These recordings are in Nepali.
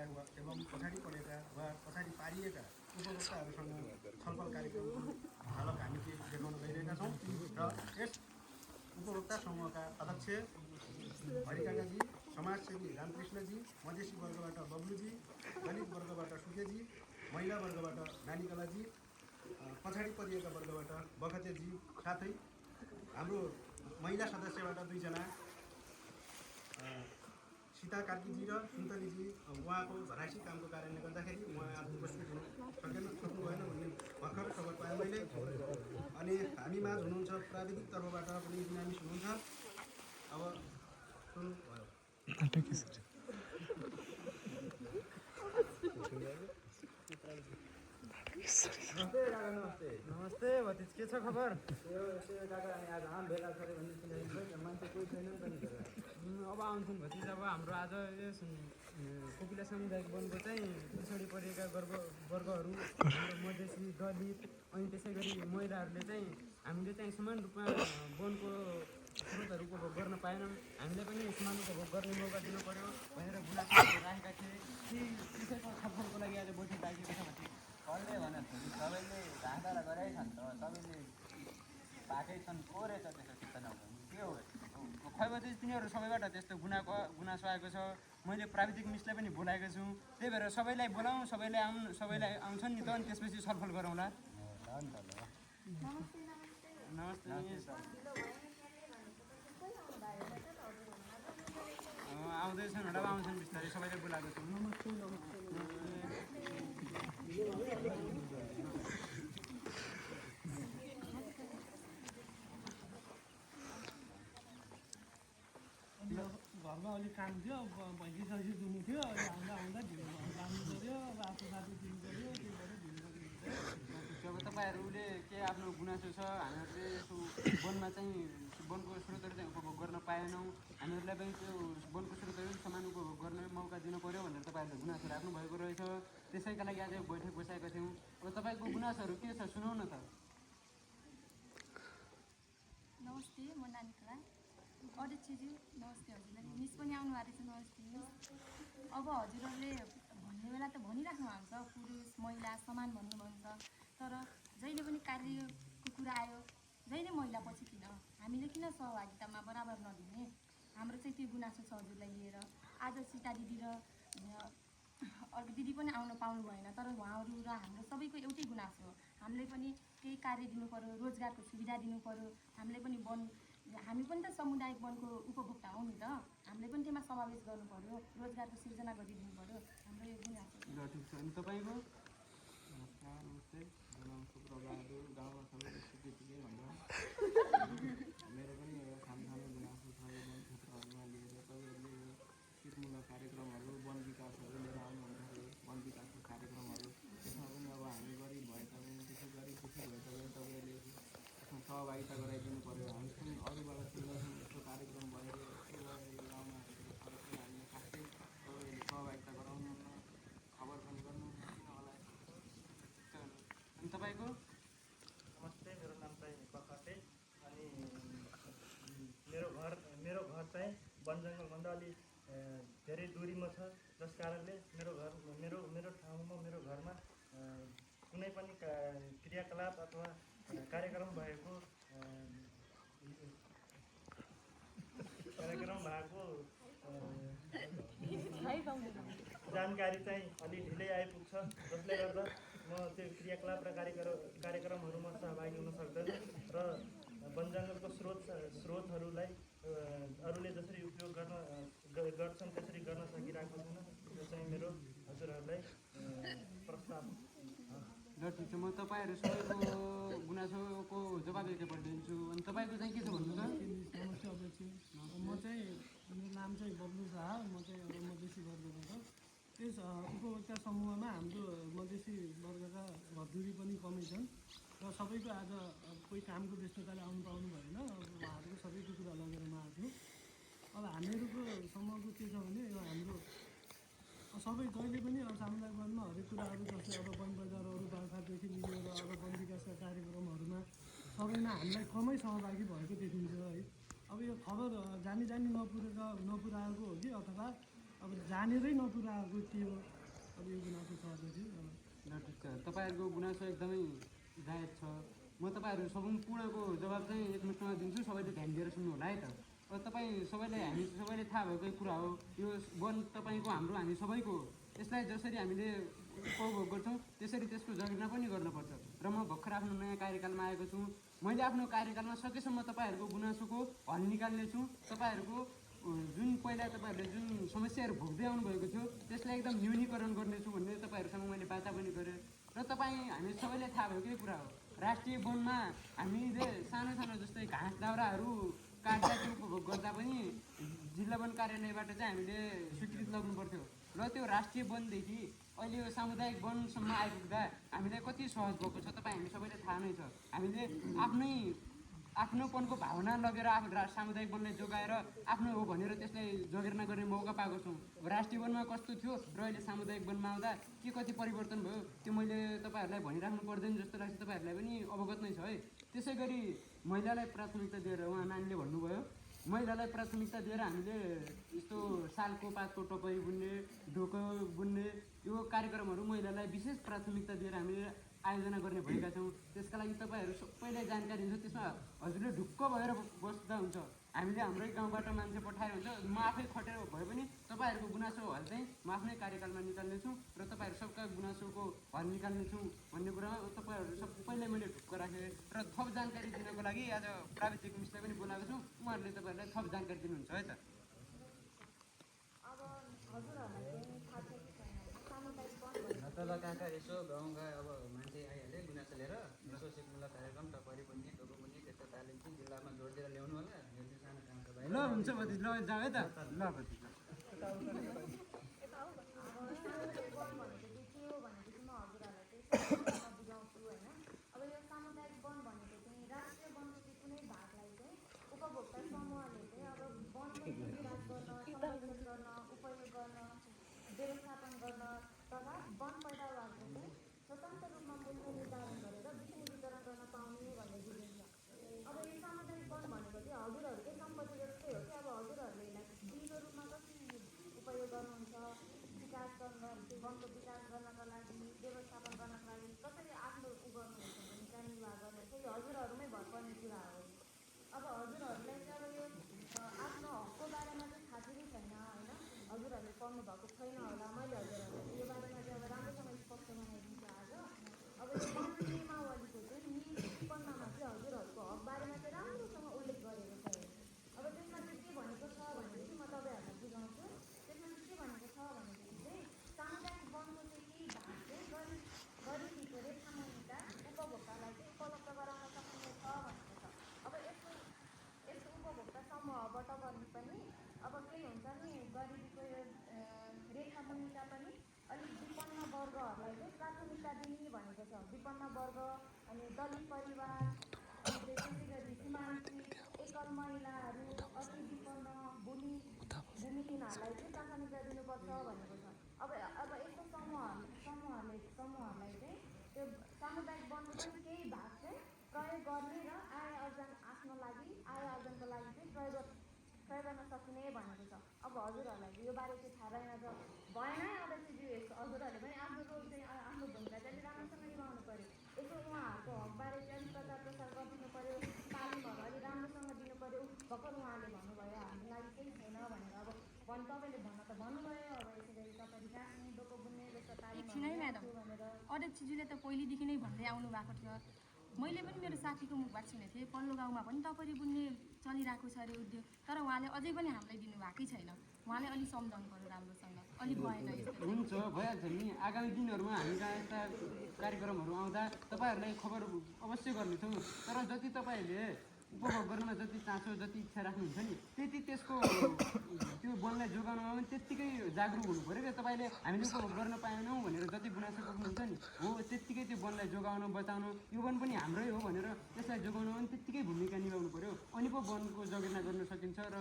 एवं पछाडि परेका वा पछाडि पारिएका उपभोक्ताहरूसँग छलफल कार्यक्रमको झलक हामी देखाउन गइरहेका छौँ र यस उपभोक्ता समूहका अध्यक्ष हरिकाकाजी, समाजसेवी रामकृष्णजी, मधेसी वर्गबाट बब्लुजी, दलित वर्गबाट सुकेजी, महिला वर्गबाट नानीकलाजी, पछाडि परिएका वर्गबाट बखतेजी, साथै हाम्रो महिला सदस्यबाट 2 जना सीता कार्कीजी र सुन्तलीजी उहाँको घराइसी कामको कारणले गर्दाखेरि उहाँ आज उपस्थित हुन सक्नु भएन भन्ने भर्खर खबर पाएँ मैले। अनि हामी माझ हुनुहुन्छ प्राविधिक तर्फबाट पनि बिनामिस हुनुहुन्छ। अब सुन्नु भयो। नमस्ते भतिज, के छ खबर? अब आउँछन् भतिज। अब हाम्रो आज यस कोपिला सामुदायिक वनको चाहिँ पछाडि परेका वर्गहरू, मधेसी, दलित अनि त्यसै गरी महिलाहरूले चाहिँ हामीले चाहिँ समान रूपमा वनको स्रोतहरू उपभोग गर्न पाएनौँ। हामीले पनि समान उपभोग गर्ने मौका दिनु पर्यो भनेर गुनासो राखेका थिए। ती विषयको छलफलको लागि आज बैठक राखिएको छ भतिज। कसले भने सबैले राँदा गराइछन् त, सबैले पाएकै छन्, को रहेछ त्यसो चित्त नभए के हो? खै भतिज तिनीहरू सबैबाट त्यस्तो गुनासो आएको छ। मैले प्राविधिक मिसलाई पनि बोलाएको छु। त्यही भएर सबैलाई बोलाउँ, सबैलाई आउँछन् नि त, अनि त्यसपछि छलफल गरौँला। नमस्ते मिस। आउँदैछन् होला, आउँछन् बिस्तारै, सबैलाई बोलाएको छु। घरमा अलिक काम थियो, भैँसी सैसी दुनु थियो, आउँदा ढिलो जानु पऱ्यो, अब आफू साथी दिनु पऱ्यो, त्यही भएर ढिलो गरिदिन्छ। अब तपाईँहरूले के आफ्नो गुनासो छ? हामीहरूले यसो वनमा चाहिँ वनको स्रोतहरू चाहिँ उपभोग गर्न पाएनौँ, हामीहरूलाई पनि त्यो वनको स्रोतहरू समान उपभोग गर्ने मौका दिनु पऱ्यो भनेर तपाईँहरूले गुनासो राख्नुभएको रहेछ। त्यसैका लागि आज बैठक बसाएका थियौँ। अब तपाईँको गुनासोहरू के छ, सुनाउन त। नमस्ते, म नानीकला। अध्यक्षज्यू नमस्ते, हजुरलाई मिस पनि आउनु भएको रहेछ। नमस्ते मिस। अब हजुरहरूले भन्ने बेला त भनिराख्नु भएको छ, पुरुष महिला समान भन्नुभएको छ, तर जहिले पनि कार्यको कुरा आयो जहिले महिला पछि किन? हामीले किन सहभागितामा बराबर नदिने? हाम्रो चाहिँ त्यो गुनासो छ हजुरलाई लिएर। आज सीता दिदी र अर्को दिदी पनि आउन पाउनु भएन, तर उहाँहरू र हाम्रो सबैको एउटै गुनासो हो। हामीले पनि केही कार्य दिनु पऱ्यो, रोजगारको सुविधा दिनु पऱ्यो। हामीले पनि हामी पनि त सामुदायिक वनको उपभोक्ता हौँ नि त, हामीले पनि त्यसमा समावेश गर्नु पऱ्यो, रोजगारको सिर्जना गरिदिनु पऱ्यो। हाम्रो यो गुनासो। ल ठिक छ। अनि तपाईँको? नमस्कार, नमस्ते। मेरो नाम शुक्रबहादुर, गाउँमा सबैले सुके भन्छ। मेरो पनि यो सानो गुनासो छ। यो वन क्षेत्रहरूमा लिएर तपाईँहरूले यो सिपमूलक कार्यक्रमहरू, वन विकासहरू लिएर आउनुहुँदाखेरि वन विकासको कार्यक्रमहरू, त्यसमा पनि अब हामी गरिब भए तापनि, त्यसै गरी दुःखी भए तापनि तपाईँहरूले यसमा सहभागिता गराइदिनु पऱ्यो। हामी पनि अरूबाट सुन्दैछौँ यस्तो कार्यक्रम भयो, यस्तो यो गाउँमा तर पनि हामीले खासै तपाईँहरूले सहभागिता गराउनुहुन्न, खबर पनि गर्नुहुन्न, किन होला? अनि तपाईँको? नमस्ते, मेरो नाम चाहिँ बखते। अनि मेरो घर चाहिँ वन जङ्गलभन्दा अलि धेरै दूरीमा छ, जस कारणले मेरो ठाउँमा, मेरो घरमा कुनै पनि क्रियाकलाप अथवा कार्यक्रम भएको जानकारी चाहिँ अलि ढिलै आइपुग्छ, जसले गर्दा म त्यो क्रियाकलाप र कार्यक्रमहरूमा सहभागी हुन सक्दैन र वन जङ्गलको स्रोतहरूलाई अरूले जसरी उपयोग गर्छन् त्यसरी गर्न सकिरहेको छैन। यो चाहिँ मेरो हजुरहरूलाई प्रस्ताव। ल ठिक छ, म तपाईँहरू सबैको गुनासोको जवाब एकैपल्ट दिन्छु। अनि तपाईँको चाहिँ के छ भन्नु त? नमस्ते अध्यक्ष, म चाहिँ मेरो नाम चाहिँ बब्लु शाह, म चाहिँ एउटा मधेसी वर्गबाट। त्यस उपभोक्ता समूहमा हाम्रो मधेसी वर्गका घरधुरी पनि कमै छन् र सबैको आज कोही कामको व्यस्तताले आउनु पाउनु भएन। अब उहाँहरूको सबैको कुरा लगेर म आएको। अब हामीहरूको समूहको के छ भने यो हाम्रो सबै जहिले पनि अब सामुदायिक वनमा हरेक कुराहरू जस्तै अब वन बजारहरू बालफाटदेखि लिएर अब वन विकासका कार्यक्रमहरूमा सबैमा हामीलाई कमै सहभागी भएको देखिन्छ है। अब यो खबर जानी नपुराएको हो कि अथवा अब जानेरै नपुराएको त्यो अब यो गुनासो छ अध्यक्ष। ल ठिक छ, तपाईँहरूको गुनासो एकदमै जायज छ। म तपाईँहरू सम्पूर्णको जवाब चाहिँ एकमुष्टमा दिन्छु, सबैले ध्यान दिएर सुन्नु होला है त। अब तपाईँ हामी सबैले थाहा भएकै कुरा हो, यो वन तपाईँको हाम्रो हामी सबैको हो। यसलाई जसरी हामीले उपभोग गर्छौँ त्यसरी त्यसको जगेर्ना पनि गर्नुपर्छ। र म भर्खर आफ्नो नयाँ कार्यकालमा आएको छु। मैले आफ्नो कार्यकालमा सकेसम्म तपाईँहरूको गुनासोको हल निकाल्नेछु। तपाईँहरूको जुन पहिला तपाईँहरूले जुन समस्याहरू भोग्दै आउनुभएको थियो त्यसलाई एकदम न्यूनीकरण गर्नेछु भन्ने तपाईँहरूसँग मैले बाचा पनि गरेँ। र हामी सबैलाई थाहा भएकै कुरा हो, राष्ट्रिय वनमा हामीले सानो सानो जस्तै घाँस दाउराहरू काट्दा त्यो उपभोग गर्दा पनि जिल्ला वन कार्यालयबाट चाहिँ हामीले स्वीकृति लग्नु पर्थ्यो। र त्यो राष्ट्रिय वनदेखि अहिले यो सामुदायिक वनसम्म आइपुग्दा हामीलाई कति सहज भएको छ तपाईँ हामी सबैले थाहा नै छ। हामीले आफ्नोपनको भावना लगेर सामुदायिक वनलाई जोगाएर आफ्नो हो भनेर त्यसलाई जगेर्ना गर्ने मौका पाएको छौँ। राष्ट्रिय वनमा कस्तो थियो र अहिले सामुदायिक वनमा आउँदा के कति परिवर्तन भयो त्यो मैले तपाईँहरूलाई भनिराख्नु पर्दैन जस्तो लाग्छ, तपाईँहरूलाई पनि अवगत नै छ है। त्यसै गरी महिलालाई प्राथमिकता दिएर उहाँ नानीले भन्नुभयो, महिलालाई प्राथमिकता दिएर हामीले यस्तो सालको पातको टपरी बुन्ने, ढोको बुन्ने यो कार्यक्रमहरू महिलालाई विशेष प्राथमिकता दिएर हामीले आयोजना गर्ने भएका छौँ। त्यसका लागि तपाईँहरू सबैलाई जानकारी हुन्छ, त्यसमा हजुरले ढुक्क भएर बस्दा हुन्छ। हामीले हाम्रै गाउँबाट मान्छे पठाएर हुन्छ, म आफै खटेर भए पनि तपाईँहरूको गुनासो हल चाहिँ म आफ्नै कार्यकालमा निकाल्नेछु र तपाईँहरू सबका गुनासोको हल निकाल्नेछु भन्ने कुरामा तपाईँहरू सबैलाई मैले ढुक्क राखेँ। र थप जानकारी दिनको लागि आज प्राविधिक मिसलाई पनि बोलाएको छु, उहाँहरूले तपाईँहरूलाई थप जानकारी दिनुहुन्छ है त। अब ल काका यसो गाउँका अब मान्छे आइहाले गुनासो लिएर यसो सिपमूलक कार्यक्रम टपरी बुन्ने ढोको बुन्ने त्यस्तो तालिम चाहिँ जिल्लामा जोडिदिएर ल्याउनु होला। यो चाहिँ सानो काम छ भाइ। ल हुन्छ भतिज, ल जाऊ है त। ल भतिज बुझाउँछु होइन। अब यो सामुदायिक वन भनेको चाहिँ राष्ट्रिय वनको चाहिँ कुनै भागलाई चाहिँ उपभोक्ता समूहले चाहिँ अब वनको विकास गर्न, संरक्षण गर्न, उपयोग गर्न, व्यवस्थापन गर्न तथा वन पैदावारको चाहिँ स्वतन्त्र रूपमा मूल्य निर्धारण गरेर बिक्री वितरण गर्न पाउने भन्ने बुझिन्छ। अब यो सामुदायिक वन भनेको चाहिँ हजुरहरूकै सम्पत्ति जस्तै हो कि अब हजुरहरूले यसलाई दिगो रूपमा कसरी उपयोग गर्नुहुन्छ, विकास गर्न, वनको विकास गर्नका लागि, व्यवस्थापन गर्नका लागि कसरी आफ्नो गर्नुहुन्छ भूमिका निर्वाह गर्न चाहिँ हजुरहरूमै भर पर्ने कुरा हो। अब हजुरहरूलाई चाहिँ अब यो आफ्नो हकको बारेमा चाहिँ थाहा पनि छैन होइन, हजुरहरूले पढ्नु भएको छैन होला। मैले हजुरहरूलाई यो बारेमा चाहिँ अब राम्रोसँग स्पष्ट बनाइदिन्छु आज। अब यो वन नियमावलीको चाहिँ नियम 53मा चाहिँ हजुरहरूको हक बारेमा चाहिँ राम्रोसँग उल्लेख गरेको छ। अब त्यसमा चाहिँ के भनेको छ भनेदेखि म तपाईँहरूलाई बुझाउँछु। त्यसमा चाहिँ के भनेको छ भनेदेखि चाहिँ सामुदायिक वनको चाहिँ केही भाग चाहिँ गरिबीको रेखामुनिका उपभोक्तालाई चाहिँ उपलब्ध गराउन सकिने छ भनेको छ। अब यस्तो उपभोक्ता समूहबाट पनि अब केही हुन्छ नि गरिबीको रेखामुनिका पनि अलिक विपन्न वर्गहरूलाई चाहिँ प्राथमिकता दिने भनेको छ। विपन्न वर्ग अनि दलित परिवार, अनि त्यसै गरी सीमान्तकृत एकल महिलाहरू, अति विपन्न भूमिहीनहरूलाई चाहिँ प्राथमिकता दिनुपर्छ भनेको छ। अब यस्तो समूहहरूलाई चाहिँ त्यो सामुदायिक वनको पनि केही भाग चाहिँ प्रयोग गर्ने र आय आर्जनको लागि चाहिँ प्रयोग गर्न सकिने भनेको छ। अब हजुरहरूलाई यो बारे चाहिँ थाहा रहेन त भएन है अध्यक्षज्यू, हजुरहरूले पनि आफ्नो रोल चाहिँ आफ्नो भूमिका चाहिँ राम्रोसँग निभाउनु पऱ्यो। यसो उहाँहरूको हकबारे चाहिँ अलिक प्रचार प्रसार गरिदिनु पऱ्यो, तालिमहरू अलिक राम्रोसँग दिनु पऱ्यो। भर्खर उहाँले भन्नुभयो हाम्रो लागि केही छैन भनेर, अब तपाईँले भन्न त भन्नुभयो। अब यसै गरी तपाईँ गाँच्ने, डोको बुन्ने जस्तो तालिमहरू भनेर अध्यक्षज्यूले त पहिलेदेखि नै भन्दै आउनु भएको थियो। मैले पनि मेरो साथीको मुखबाट सुनेको थिएँ, पल्लो गाउँमा पनि टपरी बुन्ने चलिरहेको छ अरे उद्योग, तर उहाँले अझै पनि हामीलाई दिनुभएकै छैन। उहाँले अलिक सम्झाउनु पऱ्यो राम्रोसँग, अलिक भएन यस्तो। हुन्छ, भइहाल्छ नि। आगामी दिनहरूमा हामी कहाँ यस्ता कार्यक्रमहरू आउँदा तपाईँहरूलाई खबर अवश्य गर्नेछौँ। तर जति तपाईँहरूले उपभोग गर्नमा जति चासो, जति इच्छा राख्नुहुन्छ नि त्यति त्यसको त्यो वनलाई जोगाउनमा पनि त्यत्तिकै जागरुक हुनु पऱ्यो क्या। तपाईँले हामीले उपभोग गर्न पाएनौँ भनेर जति गुनासो गर्नुहुन्छ नि हो त्यत्तिकै त्यो वनलाई जोगाउन, बचाउन, यो वन पनि हाम्रै हो भनेर त्यसलाई जोगाउन पनि त्यत्तिकै भूमिका निभाउनु पऱ्यो। अनि पो वनको जगेर्ना गर्न सकिन्छ र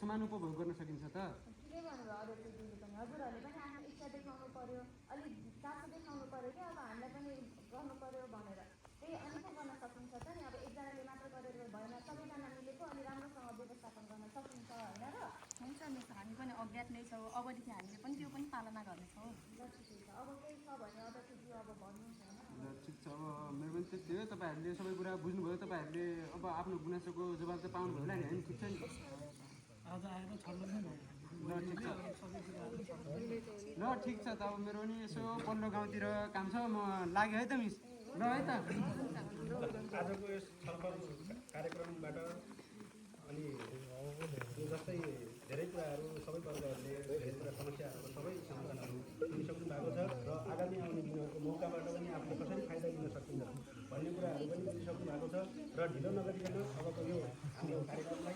समान उपभोग गर्न सकिन्छ त। के भन्नुभयो अध्यक्षज्यूले पनि, हजुरहरूले पनि आफ्नो इच्छा देखाउनु पऱ्यो, अलिक चासो देखाउनु पऱ्यो कि अब हामीलाई पनि गर्नु पऱ्यो भनेर, त्यही अनि पो गर्न सकिन्छ त नि। अब एकजनाले मात्र गरेर भएन, सबैजना मिलेको अनि राम्रोसँग व्यवस्थापन गर्न सकिन्छ होइन र। हुन्छ मिस हामी पनि अज्ञात नै छौँ अबदेखि हामीले पनि त्यो पनि पालना गर्नेछौँ अब केही छ भने अध्यक्षज्यू अब भन्नुहुन्छ ल ठिक छ अब मेरो पनि त्यस्तै हो तपाईँहरूले सबै कुरा बुझ्नुभयो तपाईँहरूले अब आफ्नो गुनासोको जवाब चाहिँ पाउनुभयो होला नि होइन ठिक छ नि आज आएर छलफल नै भयो ल ठिक छ सबै कुराहरू छलफल ल ठिक छ त अब मेरो पनि यसो पल्लो गाउँतिर काम छ म लाग्यो है त मिस ल है त आजको यस छलफल कार्यक्रमबाट अनि यो जस्तै धेरै कुराहरू सबै वर्गहरूले धेरै कुरा समस्याहरूको सबै समाधानहरू सुनिसक्नु भएको छ र आगामी आउने दिनहरूको मौकाबाट पनि आफूले कसरी फाइदा लिन सकिन्छ भन्ने कुराहरू पनि बुझिसक्नु भएको छ र ढिलो नगरिकन अबको यो हाम्रो कार्यक्रमलाई